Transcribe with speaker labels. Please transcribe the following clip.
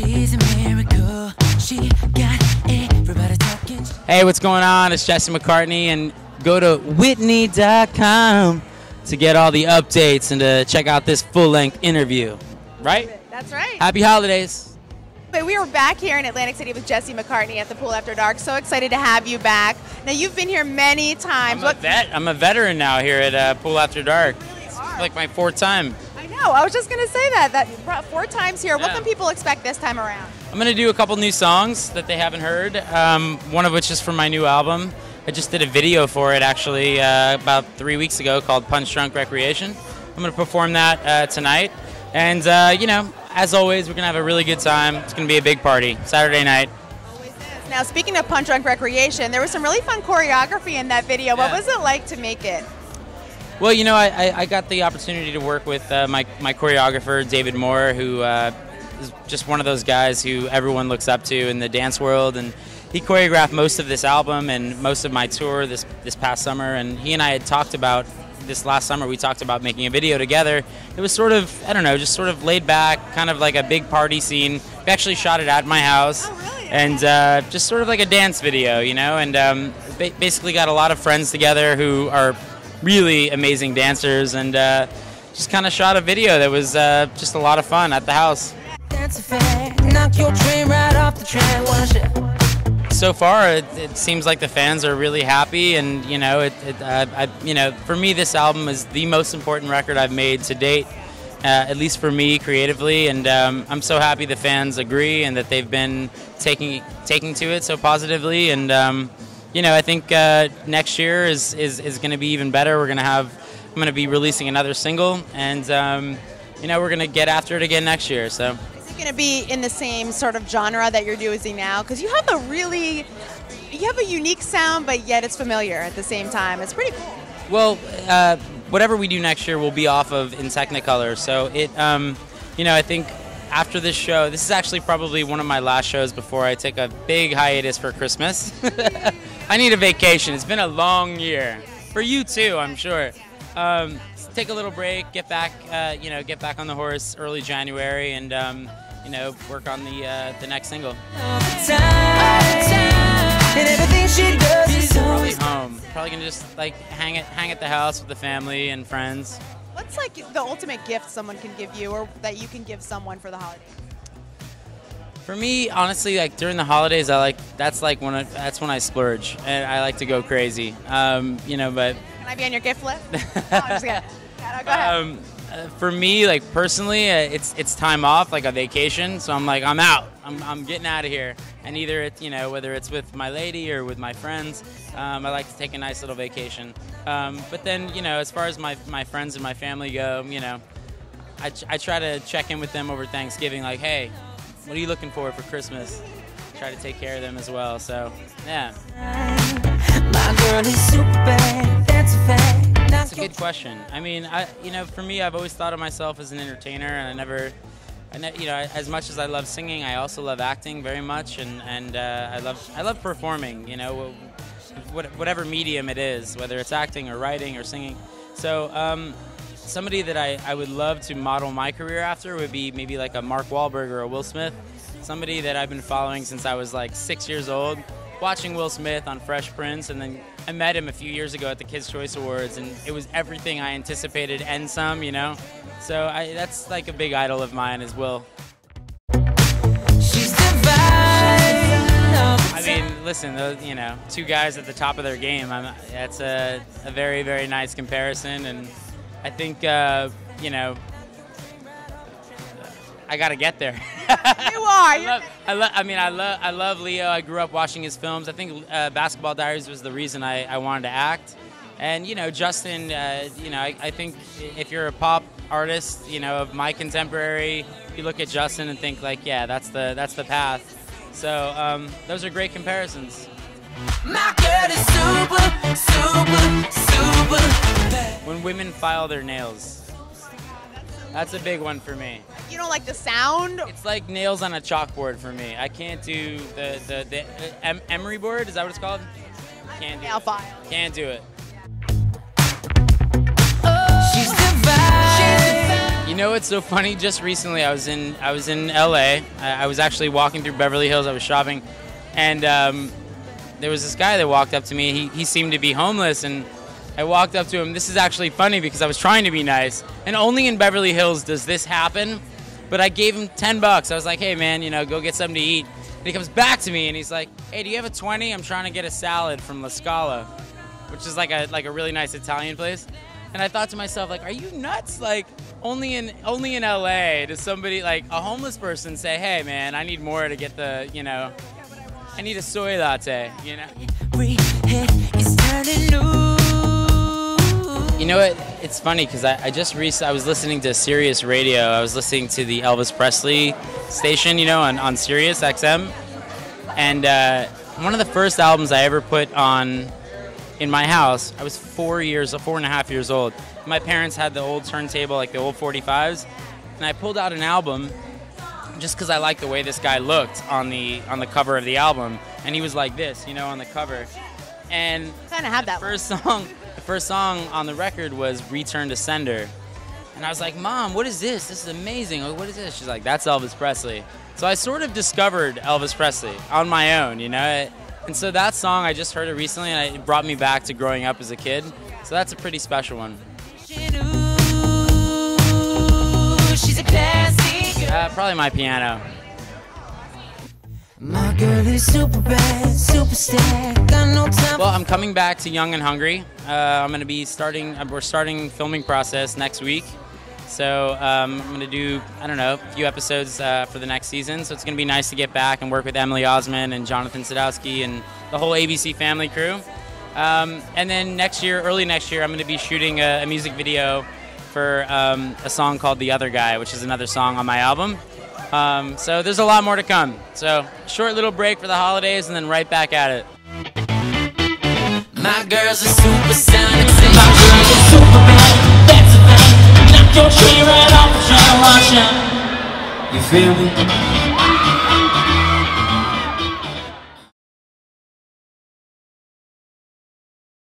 Speaker 1: She's a miracle. She got everybody talking. Hey, what's going on? It's Jesse McCartney, and go to GoToWhitney.com to get all the updates and to check out this full-length interview. Right?
Speaker 2: That's right.
Speaker 1: Happy holidays.
Speaker 2: But we are back here in Atlantic City with Jesse McCartney at the Pool After Dark. So excited to have you back. Now, you've been here many times.
Speaker 1: I'm a veteran now here at Pool After Dark.
Speaker 2: You really
Speaker 1: It's
Speaker 2: are.
Speaker 1: like my fourth time.
Speaker 2: I know. I was just going to say that you brought 4 times here.
Speaker 1: Yeah.
Speaker 2: What can people expect this time around?
Speaker 1: I'm going to do a couple new songs that they haven't heard, one of which is from my new album. I just did a video for it, actually, about 3 weeks ago called Punch Drunk Recreation. I'm going to perform that tonight. And, you know, as always, we're going to have a really good time. It's going to be a big party, Saturday night.
Speaker 2: Always is. Now, speaking of Punch Drunk Recreation, there was some really fun choreography in that video. What was it like to make it?
Speaker 1: Well, you know, I got the opportunity to work with my choreographer, David Moore, who is just one of those guys who everyone looks up to in the dance world. And he choreographed most of this album and most of my tour this past summer. And he and I had talked about this last summer. We talked about making a video together. It was sort of, I don't know, just sort of laid back, kind of like a big party scene. We actually shot it at my house.
Speaker 2: Oh, really?
Speaker 1: And just sort of like a dance video, you know, and basically got a lot of friends together who are really amazing dancers, and just kind of shot a video that was just a lot of fun at the house. Knock your train right off the train. So far, it seems like the fans are really happy, and you know, you know, for me, this album is the most important record I've made to date, at least for me creatively, and I'm so happy the fans agree and that they've been taking to it so positively, and you know, I think next year is going to be even better. I'm going to be releasing another single, and you know, we're going to get after it again next year. So.
Speaker 2: Going to be in the same sort of genre that you're doing now, because you have a unique sound, but yet it's familiar at the same time. It's pretty cool.
Speaker 1: Well, whatever we do next year will be off of In Technicolor. So it, you know, I think after this show, this is actually probably one of my last shows before I take a big hiatus for Christmas. I need a vacation. It's been a long year for you too, I'm sure. Take a little break, get back, you know, get back on the horse early January, and you know, work on the next single. Probably home. Probably gonna just like hang at the house with the family and friends.
Speaker 2: What's like the ultimate gift someone can give you, or that you can give someone for the holidays?
Speaker 1: For me, honestly, like during the holidays, that's when I splurge, and I like to go crazy. You know, but.
Speaker 2: Can I be on your gift list? Oh, I'm just kidding. Yeah, no, go ahead.
Speaker 1: For me, like personally, it's time off, like a vacation. So I'm like, I'm out. I'm getting out of here. And either it's, you know, whether it's with my lady or with my friends, I like to take a nice little vacation. But then, you know, as far as my friends and my family go, you know, I try to check in with them over Thanksgiving, like, hey, what are you looking for Christmas? Try to take care of them as well. So, yeah. My girl is super bad. That's a good question. I mean, you know, for me, I've always thought of myself as an entertainer, and you know, as much as I love singing, I also love acting very much, and I love performing. You know, whatever medium it is, whether it's acting or writing or singing. So, somebody that I would love to model my career after would be maybe like a Mark Wahlberg or a Will Smith. Somebody that I've been following since I was like 6 years old. Watching Will Smith on Fresh Prince, and then I met him a few years ago at the Kids' Choice Awards, and it was everything I anticipated and some, you know? So that's like a big idol of mine as Will. I mean, listen, those, you know, 2 guys at the top of their game, that's a very, very nice comparison, and I think, you know, I gotta get there.
Speaker 2: You are.
Speaker 1: I love Leo. I grew up watching his films. I think Basketball Diaries was the reason I wanted to act. And you know, Justin. You know, I think if you're a pop artist, you know, of my contemporary, you look at Justin and think like, yeah, that's the path. So those are great comparisons. My girl is super, super, super. When women file their nails. That's a big one for me.
Speaker 2: You don't like the sound?
Speaker 1: It's like nails on a chalkboard for me. I can't do the emery board. Is that what it's called? Can't do it.
Speaker 2: File.
Speaker 1: Can't do it. You know what's so funny? Just recently, I was in LA. I was actually walking through Beverly Hills. I was shopping, and there was this guy that walked up to me. He seemed to be homeless, and I walked up to him. This is actually funny because I was trying to be nice, and only in Beverly Hills does this happen. But I gave him $10. I was like, "Hey man, go get something to eat." And he comes back to me and he's like, "Hey, do you have a 20? I'm trying to get a salad from LASCALA," which is like a really nice Italian place. And I thought to myself, like, are you nuts? Like, only in LA does somebody, like a homeless person, say, "Hey man, I need more to get the, I need a soy latte," You know what? It's funny because I was listening to Sirius Radio. I was listening to the Elvis Presley station, on Sirius XM. And one of the first albums I ever put on in my house, I was 4.5 years old. My parents had the old turntable, like the old 45s. And I pulled out an album just because I liked the way this guy looked on the cover of the album. And he was like this, on the cover. And
Speaker 2: kind of had that
Speaker 1: the first song on the record was Return to Sender. And I was like, "Mom, what is this? This is amazing. What is this?" She's like, "That's Elvis Presley." So I sort of discovered Elvis Presley on my own, And so that song, I just heard it recently, and it brought me back to growing up as a kid. So that's a pretty special one. Probably my piano.
Speaker 3: My girl is super bad, superstar, got no time.
Speaker 1: Well, I'm coming back to Young and Hungry. I'm going to be we're starting filming process next week. So I'm going to do, a few episodes for the next season. So it's going to be nice to get back and work with Emily Osment and Jonathan Sadowski and the whole ABC family crew. And then early next year, I'm going to be shooting a music video for a song called The Other Guy, which is another song on my album. So there's a lot more to come. So short little break for the holidays and then right back at it.
Speaker 3: My girl's a supersonic, my girl is super bad. That's a fact. Knock your tree right off the trying to watch out. You feel me?